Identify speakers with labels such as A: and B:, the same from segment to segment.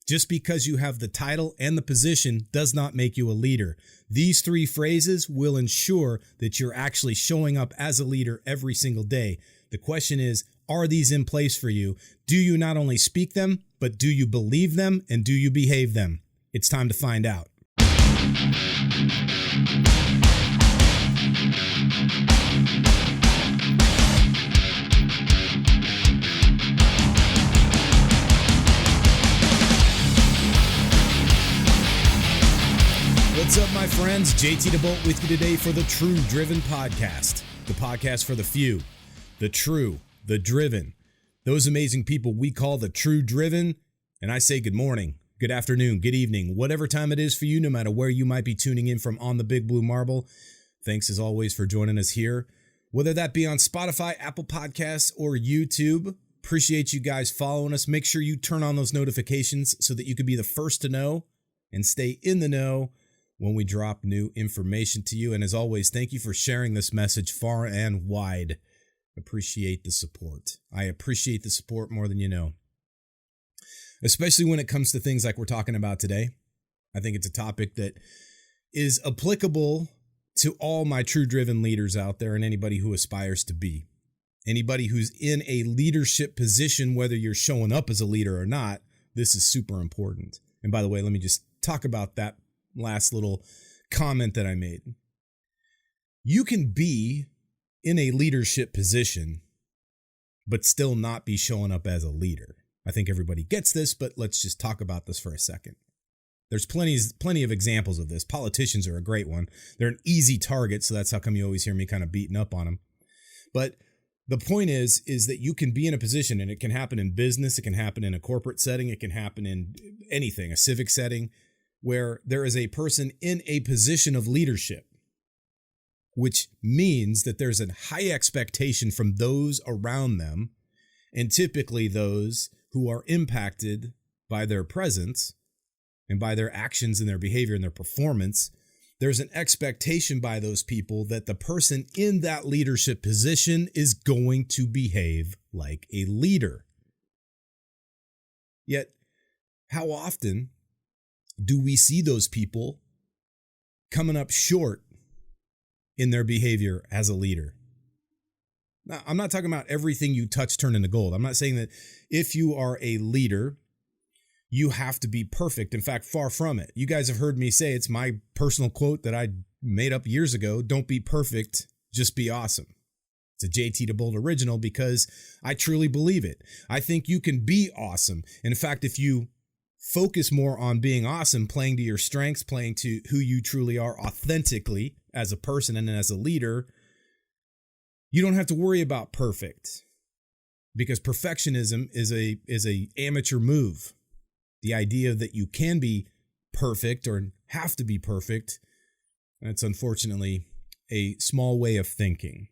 A: Just because you have the title and the position does not make you a leader. These three phrases will ensure that you're actually showing up as a leader every single day. The question is, are these in place for you? Do you not only speak them, but do you believe them and do you behave them? It's time to find out. What's up, my friends? JT DeBolt with you today for the True Driven Podcast, the podcast for the few, the true, the driven, those amazing people we call the True Driven. And I say good morning, good afternoon, good evening, whatever time it is for you, no matter where you might be tuning in from on the Big Blue Marble. Thanks as always for joining us here, whether that be on Spotify, Apple Podcasts, or YouTube. Appreciate you guys following us. Make sure you turn on those notifications so that you can be the first to know and stay in the know when we drop new information to you. And as always, thank you for sharing this message far and wide. Appreciate the support. I appreciate the support more than you know, especially when it comes to things like we're talking about today. I think it's a topic that is applicable to all my true driven leaders out there and anybody who aspires to be. Anybody who's in a leadership position, whether you're showing up as a leader or not, this is super important. And by the way, let me just talk about that last little comment that I made. You can be in a leadership position, but still not be showing up as a leader. I think everybody gets this, but let's just talk about this for a second. There's plenty of examples of this. Politicians are a great one. They're an easy target, so that's how come you always hear me kind of beating up on them. But the point is that you can be in a position, and it can happen in business, it can happen in a corporate setting, it can happen in anything, a civic setting, where there is a person in a position of leadership, which means that there's a high expectation from those around them, and typically those who are impacted by their presence and by their actions and their behavior and their performance. There's an expectation by those people that the person in that leadership position is going to behave like a leader. Yet, how often do we see those people coming up short in their behavior as a leader? Now, I'm not talking about everything you touch turn into gold. I'm not saying that if you are a leader, you have to be perfect. In fact, far from it. You guys have heard me say, it's my personal quote that I made up years ago: don't be perfect, just be awesome. It's a JT DeBolt original because I truly believe it. I think you can be awesome. And in fact, if you focus more on being awesome, playing to your strengths, playing to who you truly are authentically as a person and as a leader, you don't have to worry about perfect, because perfectionism is a amateur move. The idea that you can be perfect or have to be perfect, that's unfortunately a small way of thinking.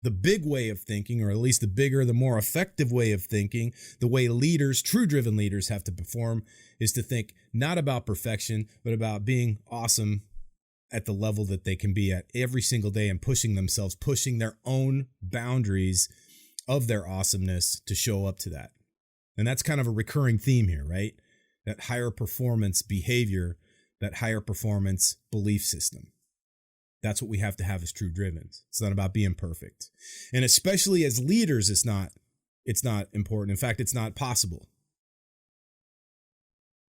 A: The big way of thinking, or at least the bigger, the more effective way of thinking, the way leaders, true driven leaders, have to perform, is to think not about perfection, but about being awesome at the level that they can be at every single day, and pushing themselves, pushing their own boundaries of their awesomeness to show up to that. And that's kind of a recurring theme here, right? That higher performance behavior, that higher performance belief system. That's what we have to have as true driven. It's not about being perfect. And especially as leaders, it's not important. In fact, it's not possible.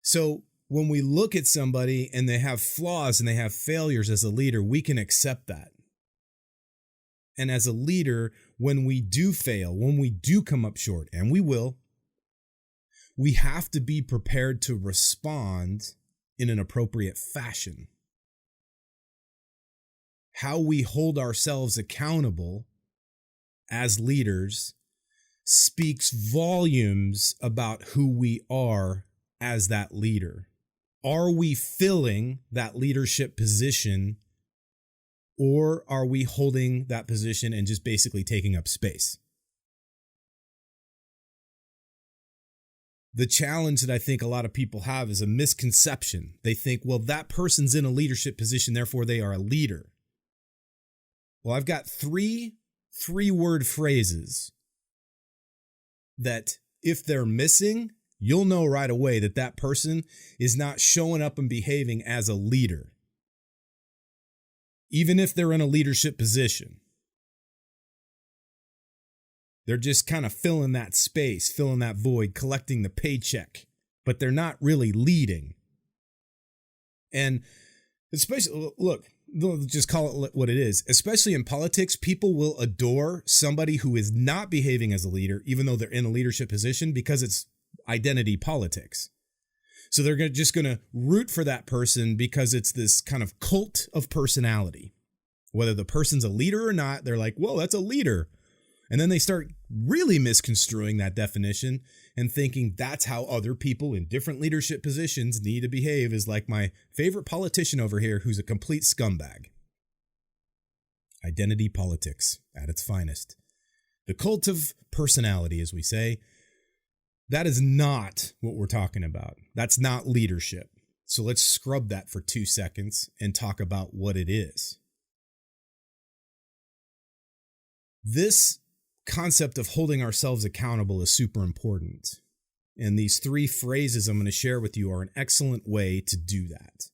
A: So when we look at somebody and they have flaws and they have failures as a leader, we can accept that. And as a leader, when we do fail, when we do come up short, and we will, we have to be prepared to respond in an appropriate fashion. How we hold ourselves accountable as leaders speaks volumes about who we are as that leader. Are we filling that leadership position, or are we holding that position and just basically taking up space? The challenge that I think a lot of people have is a misconception. They think, well, that person's in a leadership position, therefore they are a leader. Well, I've got three-word phrases that if they're missing, you'll know right away that that person is not showing up and behaving as a leader, even if they're in a leadership position. They're just kind of filling that space, filling that void, collecting the paycheck, but they're not really leading. And especially, look, just call it what it is. Especially in politics, people will adore somebody who is not behaving as a leader, even though they're in a leadership position, because it's identity politics. So they're just going to root for that person because it's this kind of cult of personality. Whether the person's a leader or not, they're like, whoa, that's a leader. And then they start really misconstruing that definition and thinking that's how other people in different leadership positions need to behave, is like my favorite politician over here who's a complete scumbag. Identity politics at its finest. The cult of personality, as we say, that is not what we're talking about. That's not leadership. So let's scrub that for 2 seconds and talk about what it is. This concept of holding ourselves accountable is super important. And these 3 phrases I'm going to share with you are an excellent way to do that.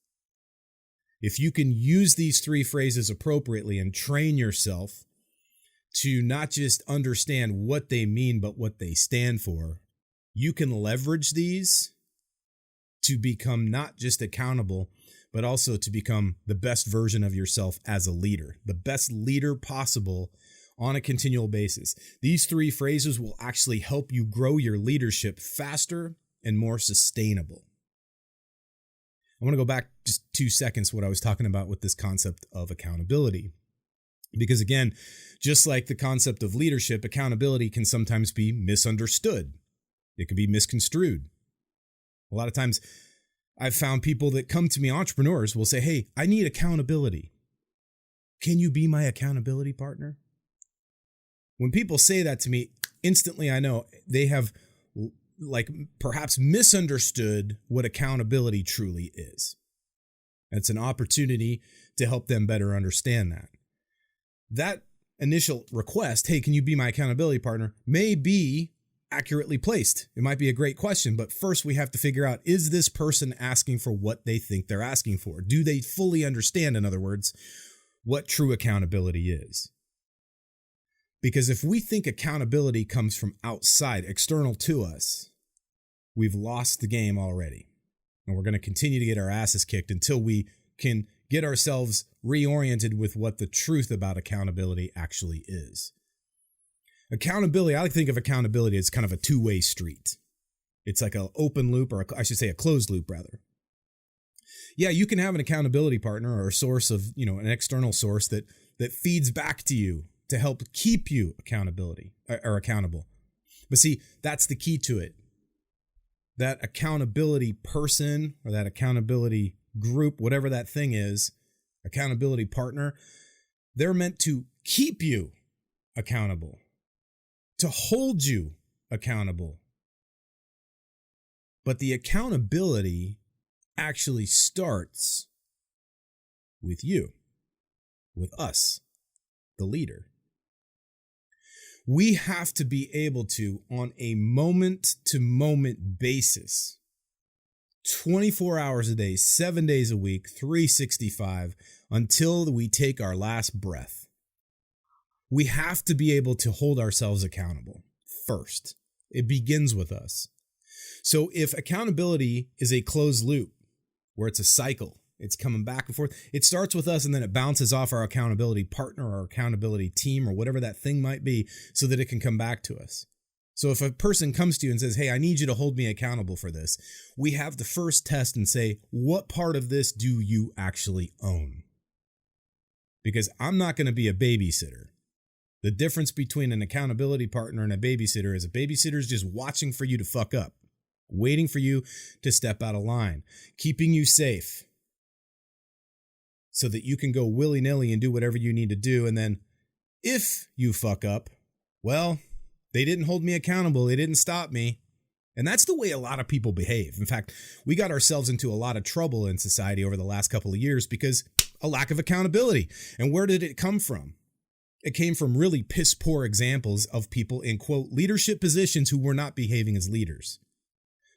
A: If you can use these 3 phrases appropriately and train yourself to not just understand what they mean, but what they stand for, you can leverage these to become not just accountable, but also to become the best version of yourself as a leader, the best leader possible on a continual basis. These 3 phrases will actually help you grow your leadership faster and more sustainable. I want to go back just 2 seconds to what I was talking about with this concept of accountability. Because again, just like the concept of leadership, accountability can sometimes be misunderstood. It can be misconstrued. A lot of times I've found people that come to me, entrepreneurs, will say, hey, I need accountability. Can you be my accountability partner? When people say that to me, instantly I know they have like perhaps misunderstood what accountability truly is. It's an opportunity to help them better understand that. That initial request, hey, can you be my accountability partner, may be accurately placed. It might be a great question, but first we have to figure out, is this person asking for what they think they're asking for? Do they fully understand, in other words, what true accountability is? Because if we think accountability comes from outside, external to us, we've lost the game already. And we're going to continue to get our asses kicked until we can get ourselves reoriented with what the truth about accountability actually is. Accountability, I like to think of accountability as kind of a two-way street. It's like an open loop, or I should say a closed loop rather. Yeah, you can have an accountability partner or a source of, an external source that feeds back to you to help keep you accountable. But see, that's the key to it. That accountability person or that accountability group, whatever that thing is, accountability partner, they're meant to keep you accountable, to hold you accountable. But the accountability actually starts with you, with us, the leader. We have to be able to, on a moment-to-moment basis, 24 hours a day, 7 days a week, 365, until we take our last breath. We have to be able to hold ourselves accountable first. It begins with us. So if accountability is a closed loop, where it's a cycle, it's coming back and forth, it starts with us and then it bounces off our accountability partner or our accountability team or whatever that thing might be so that it can come back to us. So if a person comes to you and says, hey, I need you to hold me accountable for this, we have to first test and say, what part of this do you actually own? Because I'm not going to be a babysitter. The difference between an accountability partner and a babysitter is a babysitter is just watching for you to fuck up, waiting for you to step out of line, keeping you safe so that you can go willy-nilly and do whatever you need to do. And then if you fuck up, well, they didn't hold me accountable. They didn't stop me. And that's the way a lot of people behave. In fact, we got ourselves into a lot of trouble in society over the last couple of years because a lack of accountability. And where did it come from? It came from really piss poor examples of people in, quote, leadership positions who were not behaving as leaders.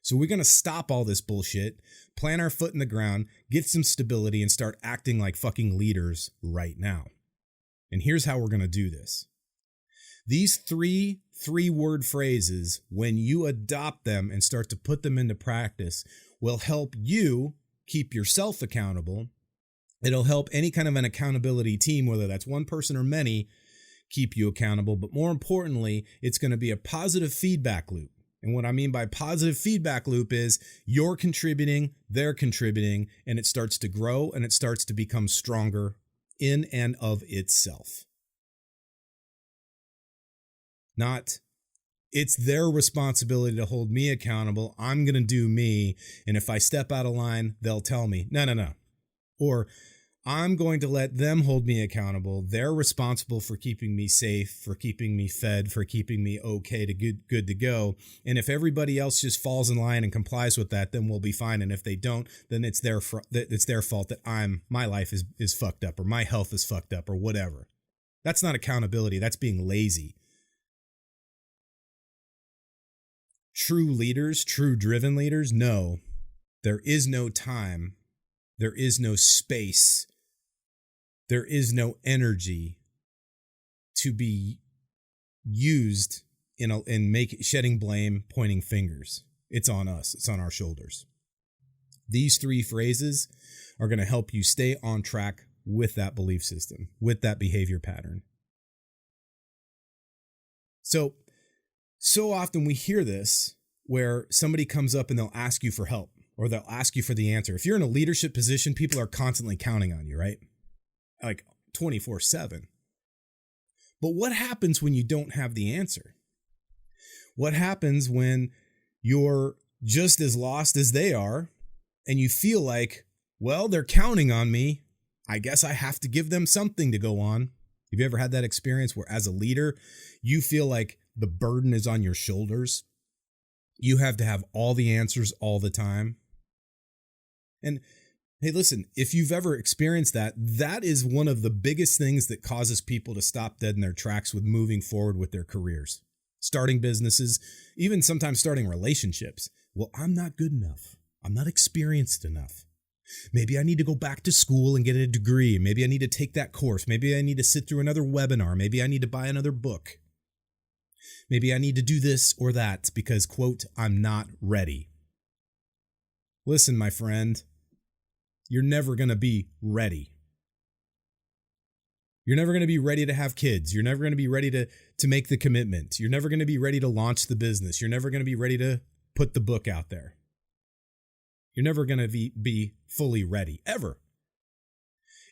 A: So we're going to stop all this bullshit, plant our foot in the ground, get some stability, and start acting like fucking leaders right now. And here's how we're going to do this. These three-word phrases, when you adopt them and start to put them into practice, will help you keep yourself accountable. It'll help any kind of an accountability team, whether that's one person or many, keep you accountable. But more importantly, it's going to be a positive feedback loop. And what I mean by positive feedback loop is you're contributing, they're contributing, and it starts to grow and it starts to become stronger in and of itself. Not, it's their responsibility to hold me accountable. I'm going to do me. And if I step out of line, they'll tell me, no. Or I'm going to let them hold me accountable. They're responsible for keeping me safe, for keeping me fed, for keeping me okay to good to go. And if everybody else just falls in line and complies with that, then we'll be fine. And if they don't, then it's their fault that my life is fucked up, or my health is fucked up, or whatever. That's not accountability. That's being lazy. True leaders, true driven leaders, know there is no time, there is no space, there is no energy to be used in shedding blame, pointing fingers. It's on us. It's on our shoulders. These three phrases are going to help you stay on track with that belief system, with that behavior pattern. So often we hear this where somebody comes up and they'll ask you for help, or they'll ask you for the answer. If you're in a leadership position, people are constantly counting on you, right? Like 24/7. But what happens when you don't have the answer? What happens when you're just as lost as they are and you feel like, well, they're counting on me. I guess I have to give them something to go on. Have you ever had that experience where as a leader, you feel like the burden is on your shoulders? You have to have all the answers all the time. And hey, listen, if you've ever experienced that, that is one of the biggest things that causes people to stop dead in their tracks with moving forward with their careers, starting businesses, even sometimes starting relationships. Well, I'm not good enough. I'm not experienced enough. Maybe I need to go back to school and get a degree. Maybe I need to take that course. Maybe I need to sit through another webinar. Maybe I need to buy another book. Maybe I need to do this or that because, quote, I'm not ready. Listen, my friend, you're never going to be ready. You're never going to be ready to have kids. You're never going to be ready to make the commitment. You're never going to be ready to launch the business. You're never going to be ready to put the book out there. You're never going to be fully ready, ever.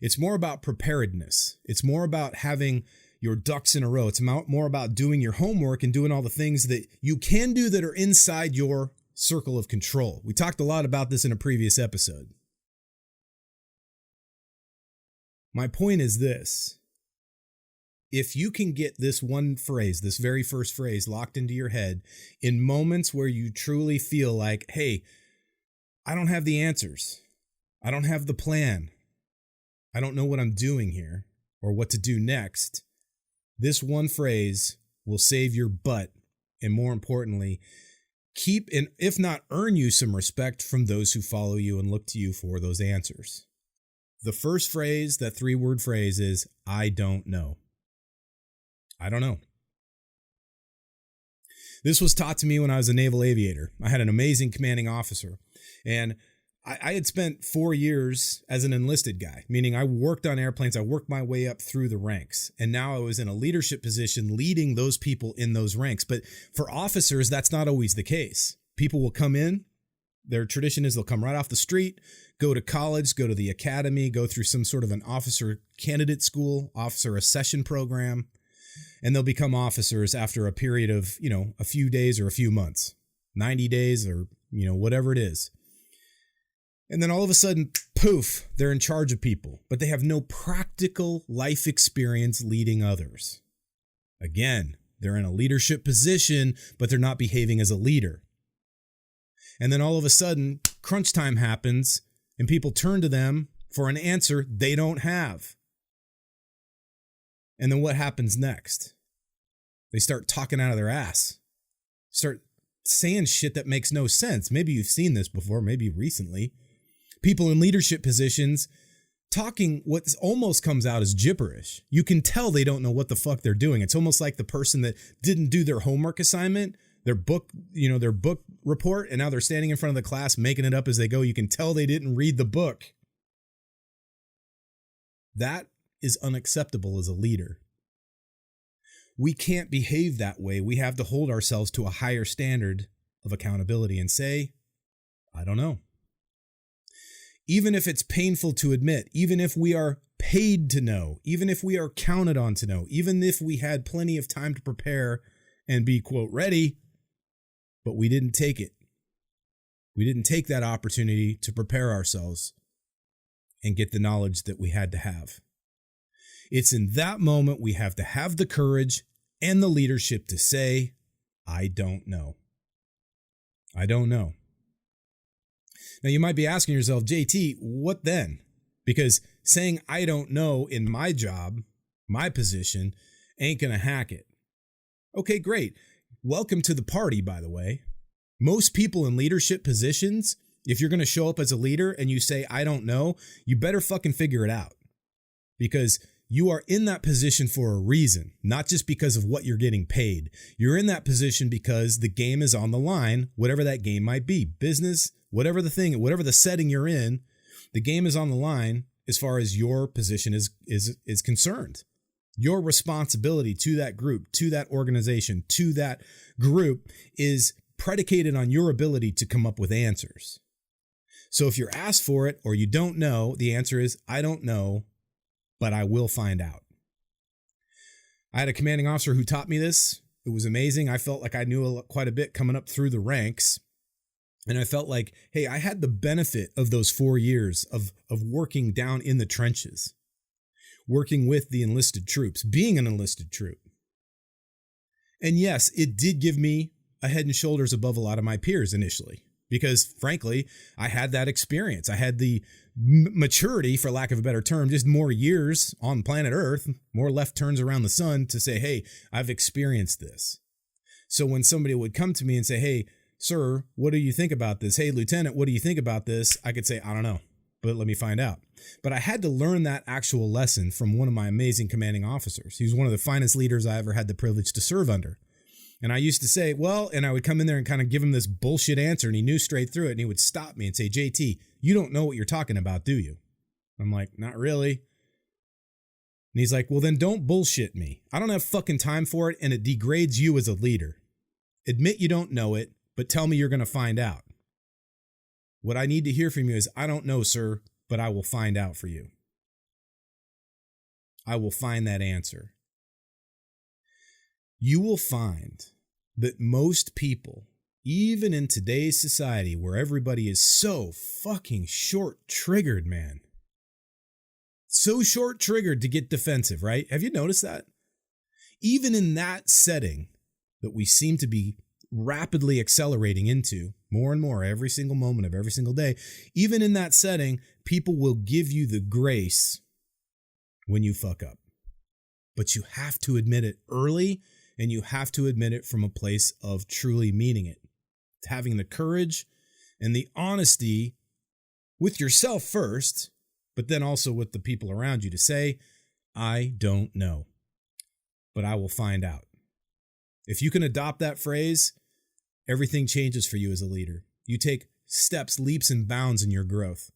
A: It's more about preparedness. It's more about having your ducks in a row. It's more about doing your homework and doing all the things that you can do that are inside your circle of control. We talked a lot about this in a previous episode. My point is this. If you can get this one phrase, this very first phrase, locked into your head in moments where you truly feel like, hey, I don't have the answers. I don't have the plan. I don't know what I'm doing here or what to do next. This one phrase will save your butt and, more importantly, keep and if not earn you some respect from those who follow you and look to you for those answers. The first phrase, that 3-word phrase, is I don't know. I don't know. This was taught to me when I was a naval aviator. I had an amazing commanding officer, and I had spent 4 years as an enlisted guy, meaning I worked on airplanes. I worked my way up through the ranks, and now I was in a leadership position leading those people in those ranks. But for officers, that's not always the case. People will come in. Their tradition is they'll come right off the street, go to college, go to the academy, go through some sort of an officer candidate school, officer accession program, and they'll become officers after a period of, a few days or a few months, 90 days or, whatever it is. And then all of a sudden, poof, they're in charge of people, but they have no practical life experience leading others. Again, they're in a leadership position, but they're not behaving as a leader. And then all of a sudden, crunch time happens, and people turn to them for an answer they don't have. And then what happens next? They start talking out of their ass. Start saying shit that makes no sense. Maybe you've seen this before, maybe recently. People in leadership positions talking what almost comes out as gibberish. You can tell they don't know what the fuck they're doing. It's almost like the person that didn't do their homework assignment, their book report, and now they're standing in front of the class making it up as they go. You can tell they didn't read the book. That is unacceptable as a leader. We can't behave that way. We have to hold ourselves to a higher standard of accountability and say, I don't know. Even if it's painful to admit, even if we are paid to know, even if we are counted on to know, even if we had plenty of time to prepare and be, quote, ready, but we didn't take it. We didn't take that opportunity to prepare ourselves and get the knowledge that we had to have. It's in that moment we have to have the courage and the leadership to say, I don't know. I don't know. Now, you might be asking yourself, JT, what then? Because saying I don't know in my job, my position, ain't going to hack it. Okay, great. Welcome to the party, by the way. Most people in leadership positions, if you're going to show up as a leader and you say, I don't know, you better fucking figure it out. Because you are in that position for a reason, not just because of what you're getting paid. You're in that position because the game is on the line, whatever that game might be. Business, whatever the thing, whatever the setting you're in, the game is on the line as far as your position is concerned. Your responsibility to that group, to that organization, to that group is predicated on your ability to come up with answers. So if you're asked for it or you don't know, the answer is, I don't know, but I will find out. I had a commanding officer who taught me this. It was amazing. I felt like I knew quite a bit coming up through the ranks. And I felt like, hey, I had the benefit of those 4 years of working down in the trenches, working with the enlisted troops, being an enlisted troop. And yes, it did give me a head and shoulders above a lot of my peers initially, because frankly, I had that experience. I had the maturity, for lack of a better term, just more years on planet Earth, more left turns around the sun to say, hey, I've experienced this. So when somebody would come to me and say, hey, sir, what do you think about this? Hey, Lieutenant, what do you think about this? I could say, I don't know, but let me find out. But I had to learn that actual lesson from one of my amazing commanding officers. He was one of the finest leaders I ever had the privilege to serve under. And I used to say, well, and I would come in there and kind of give him this bullshit answer, and he knew straight through it, and he would stop me and say, JT, you don't know what you're talking about, do you? I'm like, not really. And he's like, well, then don't bullshit me. I don't have fucking time for it, and it degrades you as a leader. Admit you don't know it, but tell me you're going to find out. What I need to hear from you is, I don't know, sir, but I will find out for you. I will find that answer. You will find that most people, even in today's society where everybody is so fucking short-triggered, man. So short-triggered to get defensive, right? Have you noticed that? Even in that setting that we seem to be rapidly accelerating into more and more every single moment of every single day, even in that setting, people will give you the grace when you fuck up. But you have to admit it early, and you have to admit it from a place of truly meaning it. Having the courage and the honesty with yourself first, but then also with the people around you to say, I don't know, but I will find out. If you can adopt that phrase, everything changes for you as a leader. You take steps, leaps, and bounds in your growth.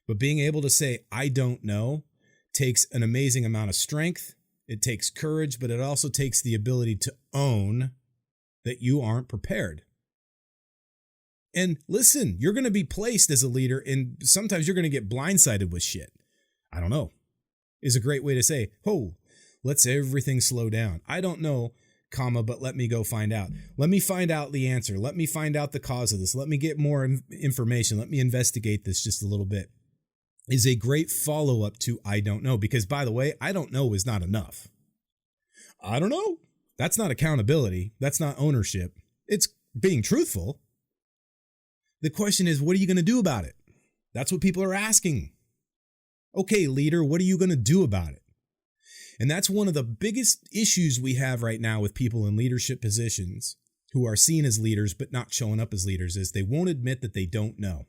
A: But being able to say, I don't know, takes an amazing amount of strength. It takes courage, but it also takes the ability to own that you aren't prepared. And listen, you're going to be placed as a leader, and sometimes you're going to get blindsided with shit. I don't know, is a great way to say, oh, let's everything slow down. I don't know, comma, but let me go find out. Let me find out the answer. Let me find out the cause of this. Let me get more information. Let me investigate this just a little bit. Is a great follow-up to I don't know. Because, by the way, I don't know is not enough. I don't know. That's not accountability. That's not ownership. It's being truthful. The question is, what are you going to do about it? That's what people are asking. Okay, leader, what are you going to do about it? And that's one of the biggest issues we have right now with people in leadership positions who are seen as leaders but not showing up as leaders is they won't admit that they don't know.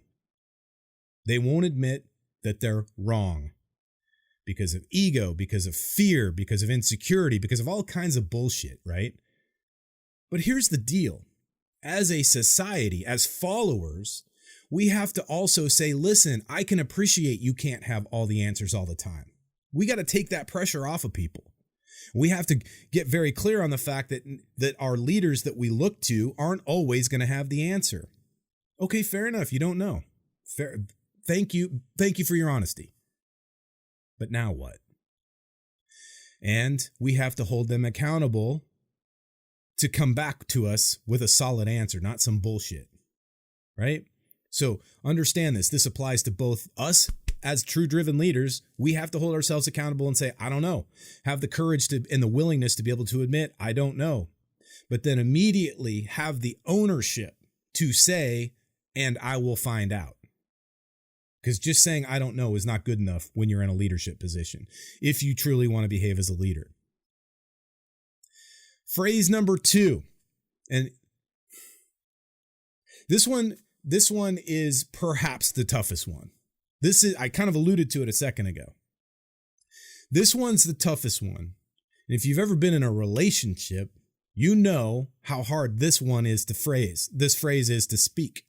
A: They won't admit that they're wrong because of ego, because of fear, because of insecurity, because of all kinds of bullshit, right? But here's the deal. As a society, as followers, we have to also say, listen, I can appreciate you can't have all the answers all the time. We got to take that pressure off of people. We have to get very clear on the fact that our leaders that we look to aren't always going to have the answer. Okay, fair enough. You don't know. Fair. Thank you. Thank you for your honesty. But now what? And we have to hold them accountable to come back to us with a solid answer, not some bullshit. Right? So understand this. This applies to both us as true driven leaders. We have to hold ourselves accountable and say, I don't know. Have the courage to and the willingness to be able to admit, I don't know. But then immediately have the ownership to say, and I will find out. Because just saying I don't know is not good enough when you're in a leadership position, if you truly want to behave as a leader. Phrase number 2, and this one is perhaps the toughest one. I kind of alluded to it a second ago. This one's the toughest one. And if you've ever been in a relationship, you know how hard this one is to phrase. This phrase is to speak.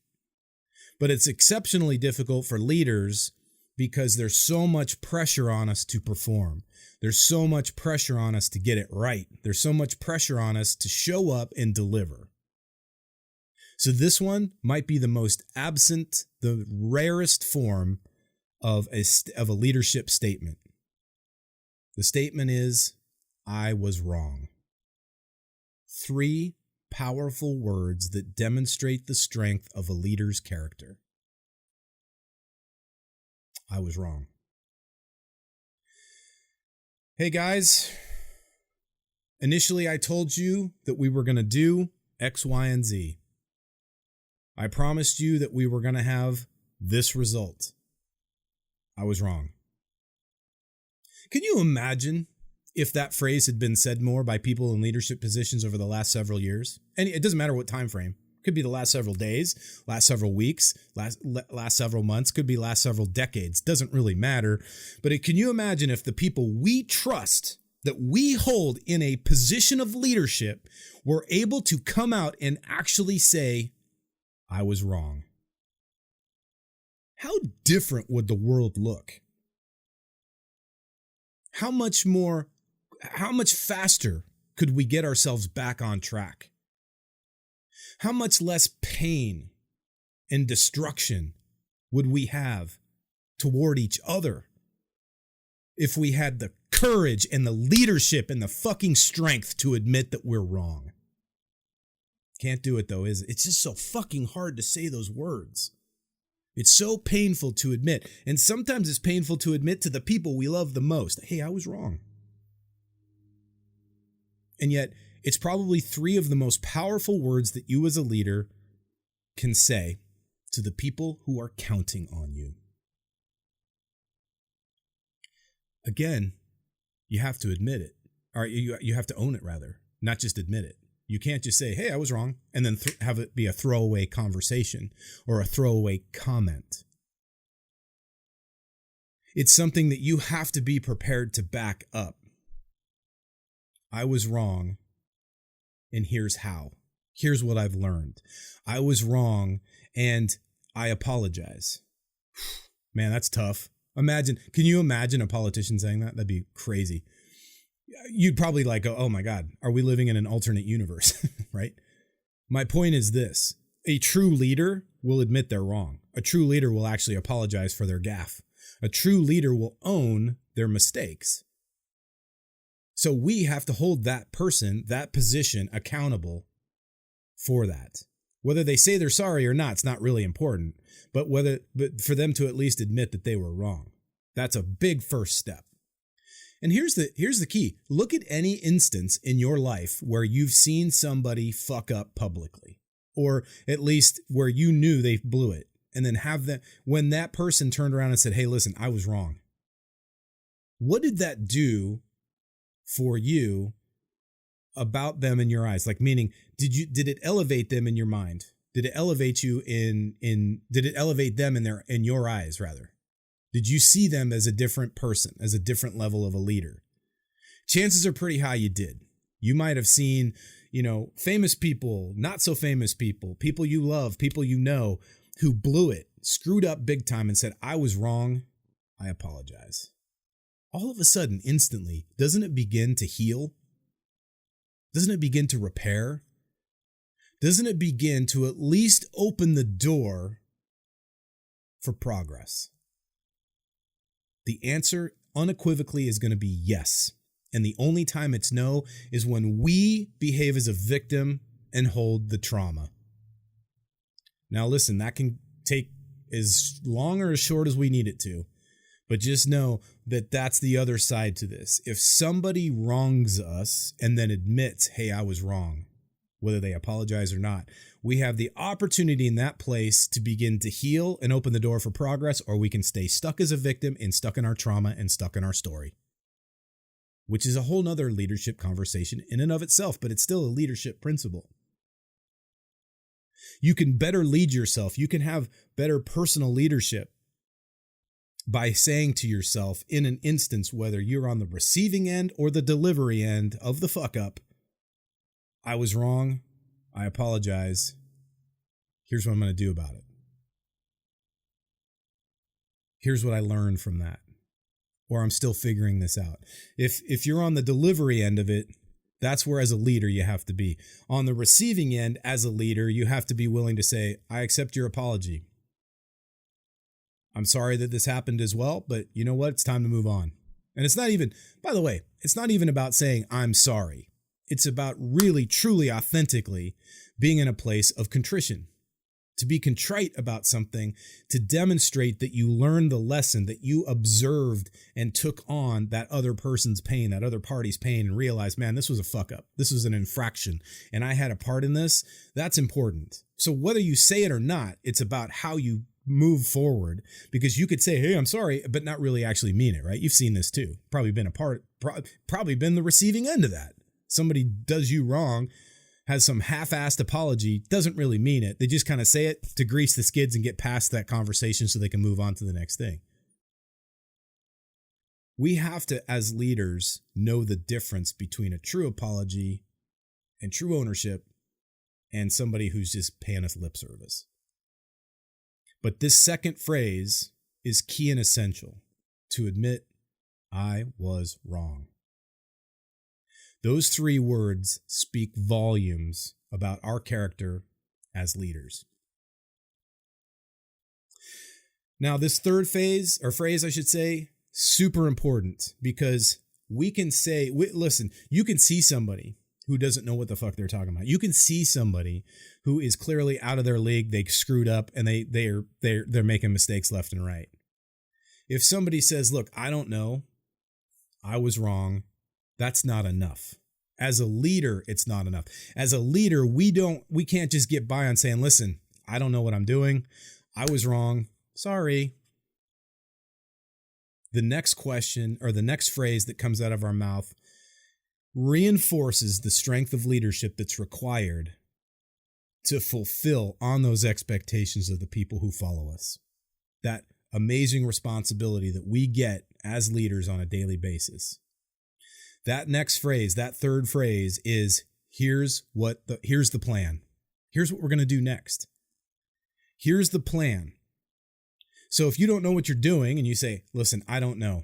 A: But it's exceptionally difficult for leaders because there's so much pressure on us to perform. There's so much pressure on us to get it right. There's so much pressure on us to show up and deliver. So this one might be the most absent, the rarest form of a leadership statement. The statement is, I was wrong. 3 powerful words that demonstrate the strength of a leader's character. I was wrong. Hey guys, initially I told you that we were going to do X, Y, and Z. I promised you that we were going to have this result. I was wrong. Can you imagine if that phrase had been said more by people in leadership positions over the last several years? And it doesn't matter what time frame. It could be the last several days, last several weeks, last several months, could be last several decades. Doesn't really matter. But can you imagine if the people we trust, that we hold in a position of leadership, were able to come out and actually say, I was wrong? How different would the world look? How much faster could we get ourselves back on track? How much less pain and destruction would we have toward each other if we had the courage and the leadership and the fucking strength to admit that we're wrong? Can't do it though, is it? It's just so fucking hard to say those words. It's so painful to admit. And sometimes it's painful to admit to the people we love the most. Hey, I was wrong. And yet, it's probably 3 of the most powerful words that you as a leader can say to the people who are counting on you. Again, you have to admit it. Or you have to own it, rather, not just admit it. You can't just say, hey, I was wrong, and then have it be a throwaway conversation or a throwaway comment. It's something that you have to be prepared to back up. I was wrong, and here's how. Here's what I've learned. I was wrong, and I apologize. Man, that's tough. Can you imagine a politician saying that? That'd be crazy. You'd probably go, oh my God, are we living in an alternate universe, right? My point is this. A true leader will admit they're wrong. A true leader will actually apologize for their gaffe. A true leader will own their mistakes. So we have to hold that person, that position accountable for that. Whether they say they're sorry or not, it's not really important, but for them to at least admit that they were wrong. That's a big first step. And here's the key. Look at any instance in your life where you've seen somebody fuck up publicly, or at least where you knew they blew it, and then when that person turned around and said, hey, listen, I was wrong. What did that do for you about them in your eyes? Like, meaning, did it elevate them in your mind? Did it elevate you did it elevate them in your eyes rather? Did you see them as a different person, as a different level of a leader? Chances are pretty high you did. You might have seen, famous people, not so famous people, people you love, people you know who blew it, screwed up big time and said, I was wrong. I apologize. All of a sudden, instantly, doesn't it begin to heal? Doesn't it begin to repair? Doesn't it begin to at least open the door for progress? The answer unequivocally is going to be yes. And the only time it's no is when we behave as a victim and hold the trauma. Now, listen, that can take as long or as short as we need it to. But just know that that's the other side to this. If somebody wrongs us and then admits, hey, I was wrong, whether they apologize or not, we have the opportunity in that place to begin to heal and open the door for progress, or we can stay stuck as a victim and stuck in our trauma and stuck in our story, which is a whole nother leadership conversation in and of itself, but it's still a leadership principle. You can better lead yourself. You can have better personal leadership by saying to yourself in an instance, whether you're on the receiving end or the delivery end of the fuck up, I was wrong. I apologize. Here's what I'm going to do about it. Here's what I learned from that. Or I'm still figuring this out. If you're on the delivery end of it, that's where as a leader you have to be. On the receiving end as a leader, you have to be willing to say, I accept your apology. I'm sorry that this happened as well, but you know what? It's time to move on. And it's not even, by the way, it's not even about saying I'm sorry. It's about really, truly, authentically being in a place of contrition. To be contrite about something, to demonstrate that you learned the lesson, that you observed and took on that other person's pain, that other party's pain, and realized, man, this was a fuck up. This was an infraction, and I had a part in this. That's important. So whether you say it or not, it's about how you move forward, because you could say, hey, I'm sorry, but not really actually mean it, right? You've seen this too. Probably been probably been the receiving end of that. Somebody does you wrong, has some half-assed apology, doesn't really mean it. They just kind of say it to grease the skids and get past that conversation so they can move on to the next thing. We have to, as leaders, know the difference between a true apology and true ownership and somebody who's just paying us lip service. But this second phrase is key and essential: to admit I was wrong. Those three words speak volumes about our character as leaders. Now, this third phrase, I should say, super important, because we can say, listen, you can see somebody who doesn't know what the fuck they're talking about. You can see somebody who is clearly out of their league. They screwed up and they're making mistakes left and right. If somebody says, look, I don't know, I was wrong, that's not enough. As a leader, it's not enough. As a leader, we can't just get by on saying, listen, I don't know what I'm doing. I was wrong. Sorry. The next question or the next phrase that comes out of our mouth reinforces the strength of leadership that's required to fulfill on those expectations of the people who follow us. That amazing responsibility that we get as leaders on a daily basis. That next phrase, that third phrase is, here's the plan. Here's what we're going to do next. Here's the plan. So if you don't know what you're doing and you say, listen, I don't know.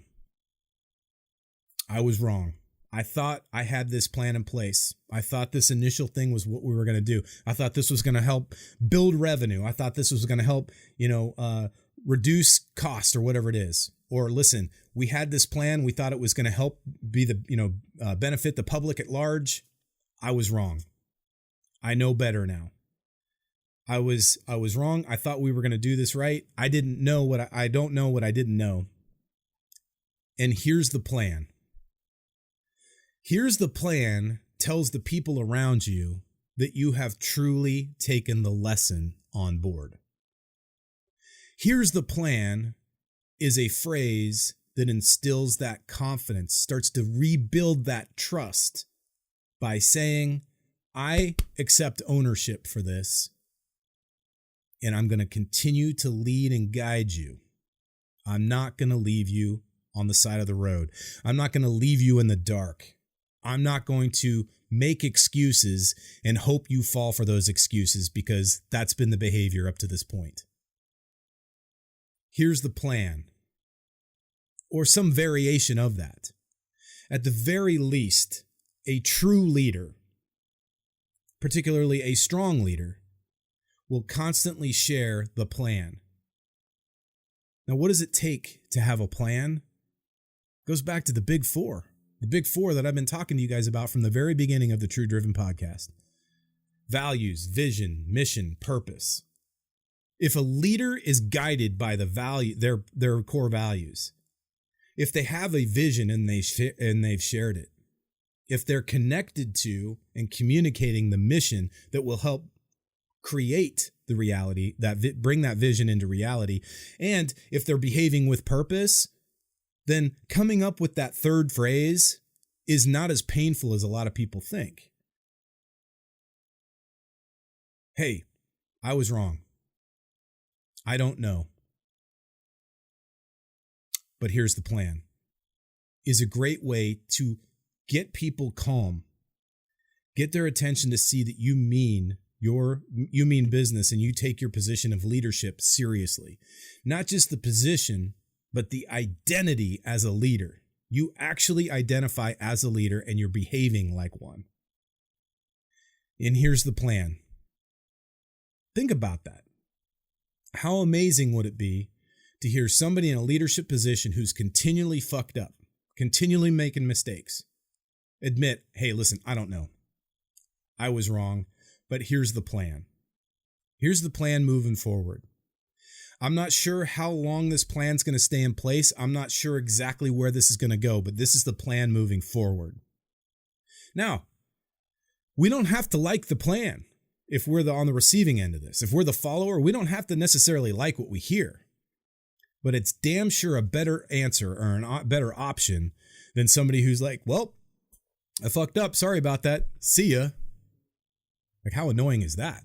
A: I was wrong. I thought I had this plan in place. I thought this initial thing was what we were going to do. I thought this was going to help build revenue. I thought this was going to help, reduce cost or whatever it is. Or listen, we had this plan. We thought it was going to help be benefit the public at large. I was wrong. I know better now. I was wrong. I thought we were going to do this right. I didn't know I don't know what I didn't know. And here's the plan. Here's the plan tells the people around you that you have truly taken the lesson on board. Here's the plan is a phrase that instills that confidence, starts to rebuild that trust by saying, I accept ownership for this, and I'm going to continue to lead and guide you. I'm not going to leave you on the side of the road. I'm not going to leave you in the dark. I'm not going to make excuses and hope you fall for those excuses, because that's been the behavior up to this point. Here's the plan, or some variation of that. At the very least, a true leader, particularly a strong leader, will constantly share the plan. Now, what does it take to have a plan? It goes back to the big four. The big four that I've been talking to you guys about from the very beginning of the True Driven podcast. Values, vision, mission, purpose. If a leader is guided by the value, their core values, if they have a vision and they've shared it, if they're connected to and communicating the mission that will help create the reality, bring that vision into reality, and if they're behaving with purpose, then coming up with that third phrase is not as painful as a lot of people think. Hey, I was wrong. I don't know. But here's the plan. Is a great way to get people calm, get their attention to see that you mean business and you take your position of leadership seriously. Not just the position, but the identity as a leader. You actually identify as a leader and you're behaving like one. And here's the plan. Think about that. How amazing would it be to hear somebody in a leadership position who's continually fucked up, continually making mistakes, admit, hey, listen, I don't know. I was wrong, but here's the plan. Here's the plan moving forward. I'm not sure how long this plan's going to stay in place. I'm not sure exactly where this is going to go, but this is the plan moving forward. Now, we don't have to like the plan if we're on the receiving end of this. If we're the follower, we don't have to necessarily like what we hear. But it's damn sure a better answer or a better option than somebody who's like, well, I fucked up. Sorry about that. See ya. Like, how annoying is that?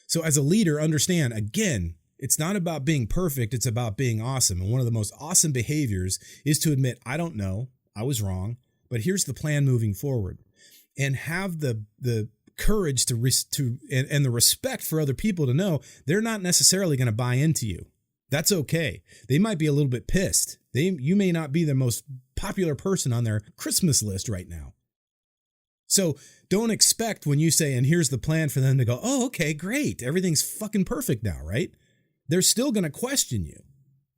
A: So as a leader, understand, again, it's not about being perfect. It's about being awesome. And one of the most awesome behaviors is to admit, I don't know, I was wrong, but here's the plan moving forward. And have the courage and the respect for other people to know they're not necessarily going to buy into you. That's okay. They might be a little bit pissed. You may not be the most popular person on their Christmas list right now. So don't expect when you say, and here's the plan, for them to go, oh, okay, great. Everything's fucking perfect now, right? They're still going to question you.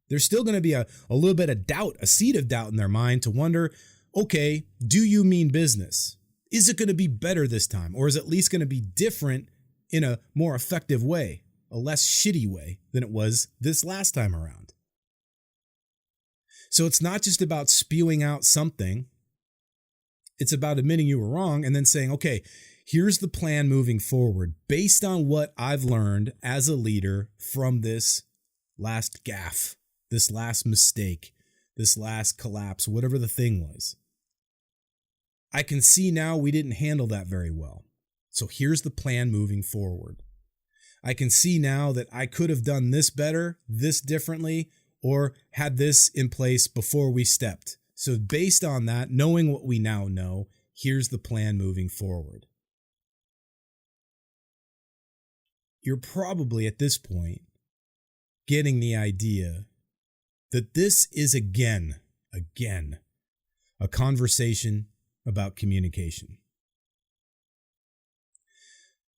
A: There's still going to be a little bit of doubt, a seed of doubt in their mind to wonder, okay, do you mean business? Is it going to be better this time? Or is it at least going to be different in a more effective way, a less shitty way than it was this last time around? So it's not just about spewing out something. It's about admitting you were wrong and then saying, okay, here's the plan moving forward based on what I've learned as a leader from this last gaffe, this last mistake, this last collapse, whatever the thing was. I can see now we didn't handle that very well. So here's the plan moving forward. I can see now that I could have done this better, this differently, or had this in place before we stepped. So based on that, knowing what we now know, here's the plan moving forward. You're probably at this point getting the idea that this is again, a conversation about communication.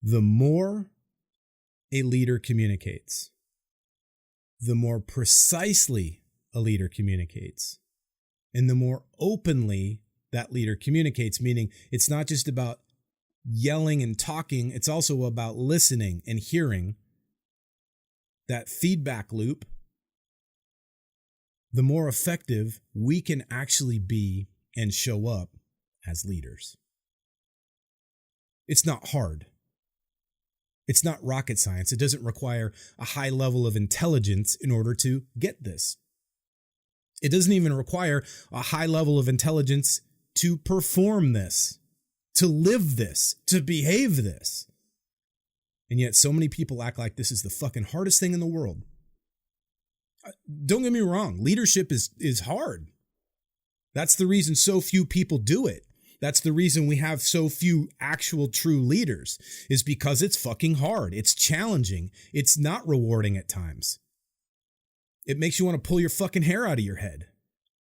A: The more a leader communicates, the more precisely a leader communicates, and the more openly that leader communicates, meaning it's not just about yelling and talking, it's also about listening and hearing, that feedback loop, the more effective we can actually be and show up as leaders. It's not hard. It's not rocket science. It doesn't require a high level of intelligence in order to get this. It doesn't even require a high level of intelligence to perform this, to live this, to behave this. And yet so many people act like this is the fucking hardest thing in the world. Don't get me wrong. Leadership is hard. That's the reason so few people do it. That's the reason we have so few actual true leaders, is because it's fucking hard. It's challenging. It's not rewarding at times. It makes you want to pull your fucking hair out of your head.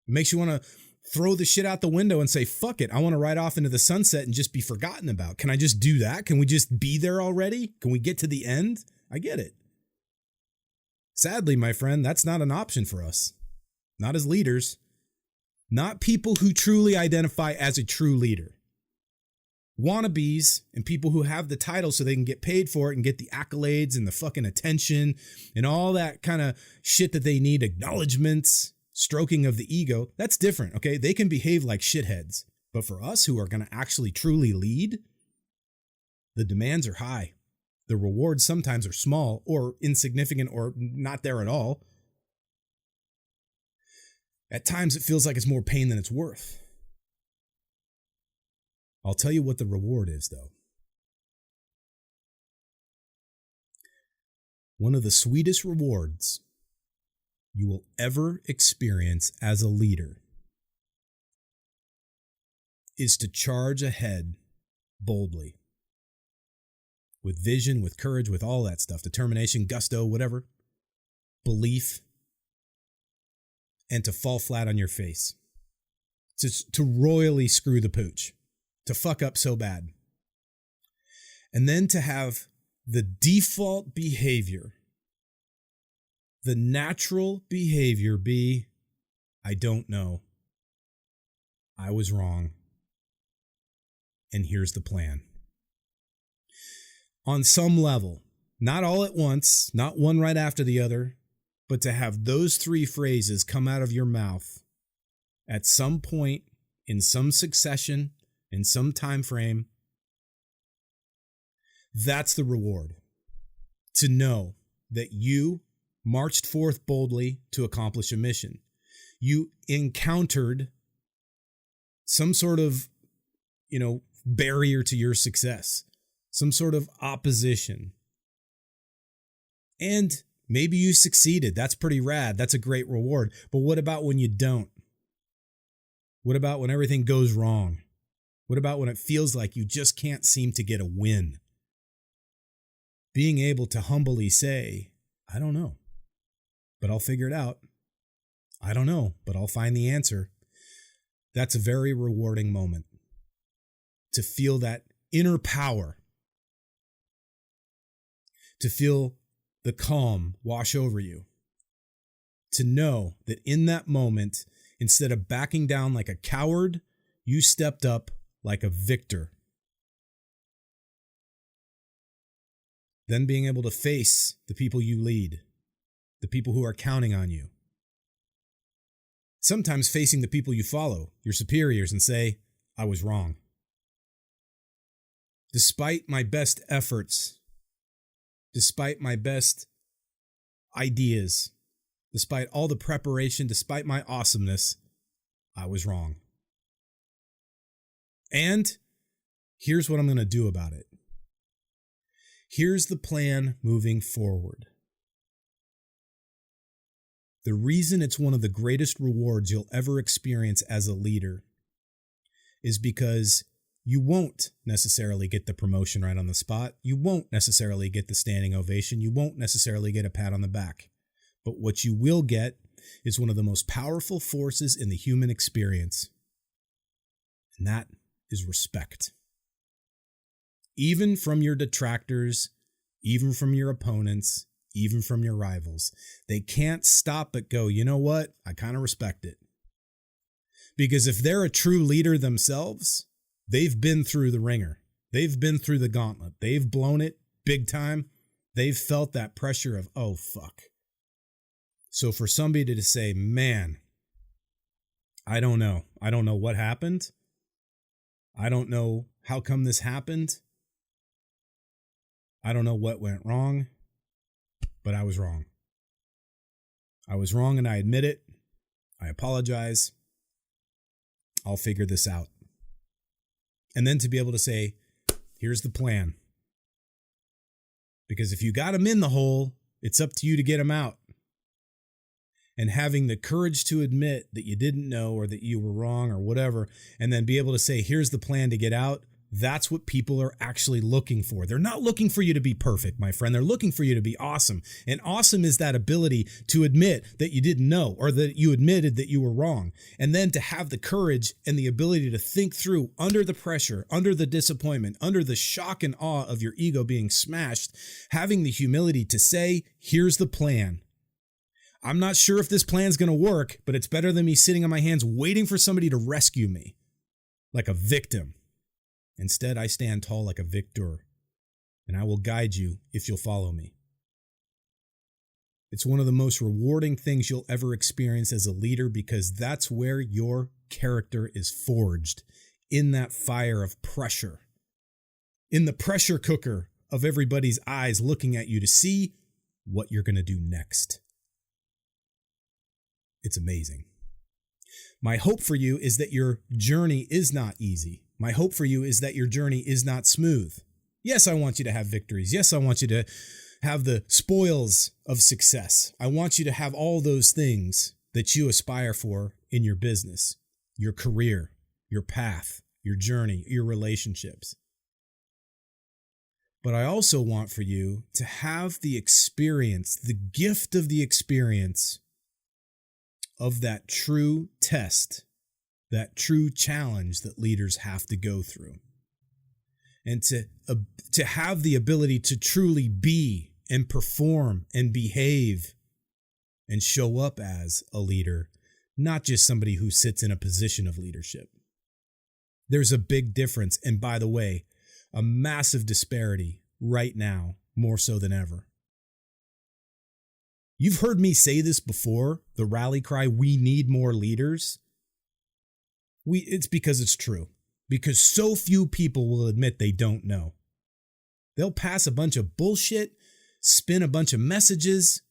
A: It makes you want to throw the shit out the window and say, fuck it. I want to ride off into the sunset and just be forgotten about. Can I just do that? Can we just be there already? Can we get to the end? I get it. Sadly, my friend, that's not an option for us. Not as leaders. Not people who truly identify as a true leader. Wannabes and people who have the title so they can get paid for it and get the accolades and the fucking attention and all that kind of shit that they need, acknowledgments, stroking of the ego. That's different, okay? They can behave like shitheads. But for us who are going to actually truly lead, the demands are high. The rewards sometimes are small or insignificant or not there at all. At times, it feels like it's more pain than it's worth. I'll tell you what the reward is, though. One of the sweetest rewards you will ever experience as a leader is to charge ahead boldly. With vision, with courage, with all that stuff, determination, gusto, whatever, belief, and to fall flat on your face, to royally screw the pooch, to fuck up so bad. And then to have the default behavior, the natural behavior be, I don't know, I was wrong, and here's the plan. On some level, not all at once, not one right after the other, but to have those three phrases come out of your mouth at some point, in some succession, in some time frame, that's the reward. To know that you marched forth boldly to accomplish a mission. You encountered some sort of, barrier to your success, some sort of opposition. And maybe you succeeded. That's pretty rad. That's a great reward. But what about when you don't? What about when everything goes wrong? What about when it feels like you just can't seem to get a win? Being able to humbly say, I don't know, but I'll figure it out. I don't know, but I'll find the answer. That's a very rewarding moment. To feel that inner power. To feel the calm wash over you. To know that in that moment, instead of backing down like a coward, you stepped up like a victor. Then being able to face the people you lead, the people who are counting on you. Sometimes facing the people you follow, your superiors, and say, I was wrong. Despite my best efforts, despite my best ideas, despite all the preparation, despite my awesomeness, I was wrong. And here's what I'm going to do about it. Here's the plan moving forward. The reason it's one of the greatest rewards you'll ever experience as a leader is because you won't necessarily get the promotion right on the spot. You won't necessarily get the standing ovation. You won't necessarily get a pat on the back. But what you will get is one of the most powerful forces in the human experience. And that is respect. Even from your detractors, even from your opponents, even from your rivals. They can't stop but go, you know what? I kind of respect it. Because if they're a true leader themselves, they've been through the ringer. They've been through the gauntlet. They've blown it big time. They've felt that pressure of, oh, fuck. So for somebody to say, man, I don't know. I don't know what happened. I don't know how come this happened. I don't know what went wrong, but I was wrong. I was wrong and I admit it. I apologize. I'll figure this out. And then to be able to say, here's the plan. Because if you got them in the hole, it's up to you to get them out. And having the courage to admit that you didn't know or that you were wrong or whatever, and then be able to say, here's the plan to get out, that's what people are actually looking for. They're not looking for you to be perfect, my friend. They're looking for you to be awesome. And awesome is that ability to admit that you didn't know or that you admitted that you were wrong. And then to have the courage and the ability to think through under the pressure, under the disappointment, under the shock and awe of your ego being smashed, having the humility to say, here's the plan. I'm not sure if this plan's going to work, but it's better than me sitting on my hands waiting for somebody to rescue me like a victim. Instead, I stand tall like a victor, and I will guide you if you'll follow me. It's one of the most rewarding things you'll ever experience as a leader because that's where your character is forged, in that fire of pressure, in the pressure cooker of everybody's eyes looking at you to see what you're going to do next. It's amazing. My hope for you is that your journey is not easy. My hope for you is that your journey is not smooth. Yes, I want you to have victories. Yes, I want you to have the spoils of success. I want you to have all those things that you aspire for in your business, your career, your path, your journey, your relationships. But I also want for you to have the experience, the gift of the experience of that true test, that true challenge that leaders have to go through. And to have the ability to truly be and perform and behave and show up as a leader, not just somebody who sits in a position of leadership. There's a big difference. And by the way, a massive disparity right now, more so than ever. You've heard me say this before, the rally cry, we need more leaders. It's because it's true. Because so few people will admit they don't know. They'll pass a bunch of bullshit, spin a bunch of messages,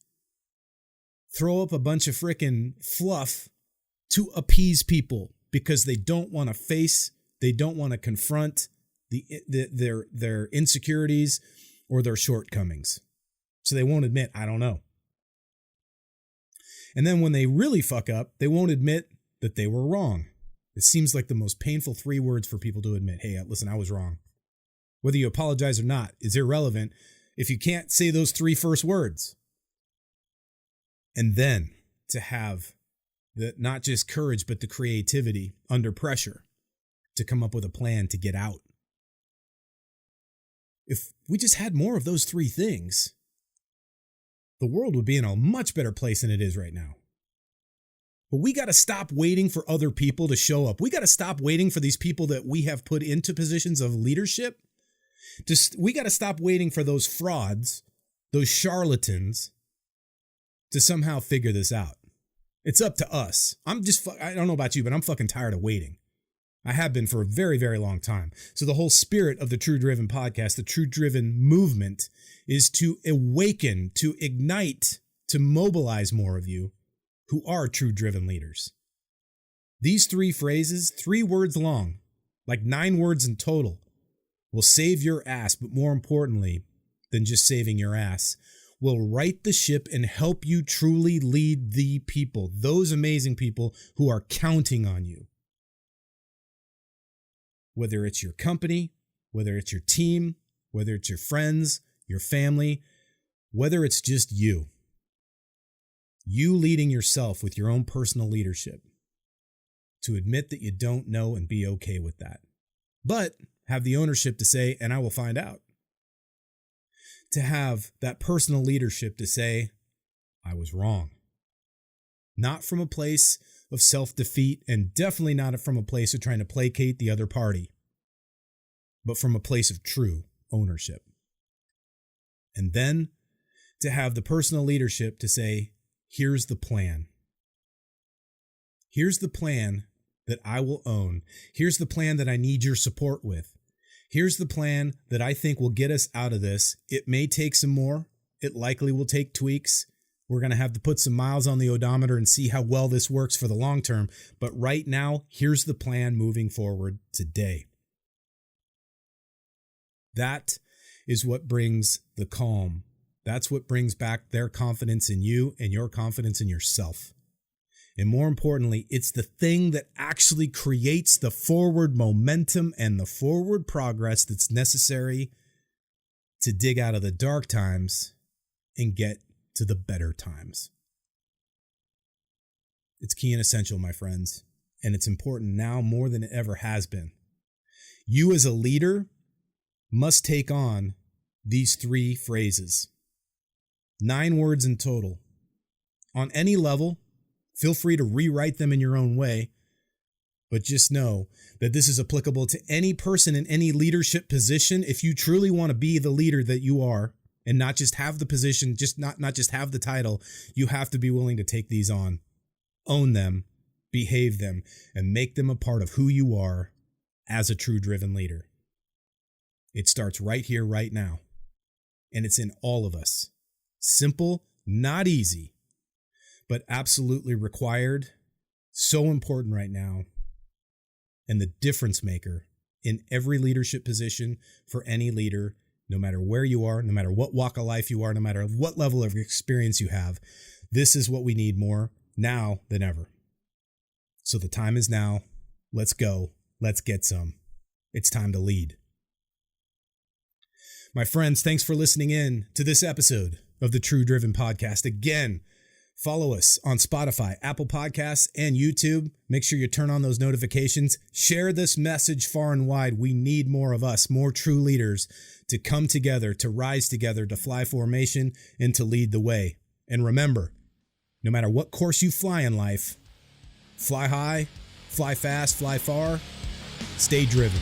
A: throw up a bunch of frickin' fluff to appease people because they don't want to face, they don't want to confront their insecurities or their shortcomings. So they won't admit, I don't know. And then when they really fuck up, they won't admit that they were wrong. It seems like the most painful 3 words for people to admit. Hey, listen, I was wrong. Whether you apologize or not is irrelevant if you can't say those 3 first words. And then to have the not just courage, but the creativity under pressure to come up with a plan to get out. If we just had more of those 3 things, the world would be in a much better place than it is right now. But we got to stop waiting for other people to show up. We got to stop waiting for these people that we have put into positions of leadership. We got to stop waiting for those frauds, those charlatans, to somehow figure this out. It's up to us. I don't know about you, but I'm fucking tired of waiting. I have been for a very, very long time. So the whole spirit of the True Driven podcast, the True Driven movement, is to awaken, to ignite, to mobilize more of you who are true driven leaders. These 3 phrases, 3 words long, like 9 words in total, will save your ass, but more importantly than just saving your ass, will right the ship and help you truly lead the people, those amazing people who are counting on you. Whether it's your company, whether it's your team, whether it's your friends, your family, whether it's just you. You leading yourself with your own personal leadership. To admit that you don't know and be okay with that. But have the ownership to say, and I will find out. To have that personal leadership to say, I was wrong. Not from a place of self-defeat, and definitely not from a place of trying to placate the other party, but from a place of true ownership. And then to have the personal leadership to say, here's the plan. Here's the plan that I will own. Here's the plan that I need your support with. Here's the plan that I think will get us out of this. It may take some more. It likely will take tweaks. We're going to have to put some miles on the odometer and see how well this works for the long term. But right now, here's the plan moving forward today. That is what brings the calm. That's what brings back their confidence in you and your confidence in yourself. And more importantly, it's the thing that actually creates the forward momentum and the forward progress that's necessary to dig out of the dark times and get to the better times. It's key and essential, my friends, and it's important now more than it ever has been. You as a leader must take on these 3 phrases. 9 words in total. On any level, feel free to rewrite them in your own way, but just know that this is applicable to any person in any leadership position. If you truly want to be the leader that you are and not just have the position, not just have the title, you have to be willing to take these on, own them, behave them, and make them a part of who you are as a true driven leader. It starts right here, right now, and it's in all of us. Simple, not easy, but absolutely required, so important right now, and the difference maker in every leadership position for any leader, no matter where you are, no matter what walk of life you are, no matter what level of experience you have. This is what we need more now than ever. So the time is now. Let's go. Let's get some. It's time to lead. My friends, thanks for listening in to this episode of the True Driven Podcast. Again, follow us on Spotify, Apple Podcasts, and YouTube. Make sure you turn on those notifications. Share this message far and wide. We need more of us, more true leaders to come together, to rise together, to fly formation, and to lead the way. And remember, no matter what course you fly in life, fly high, fly fast, fly far, stay driven.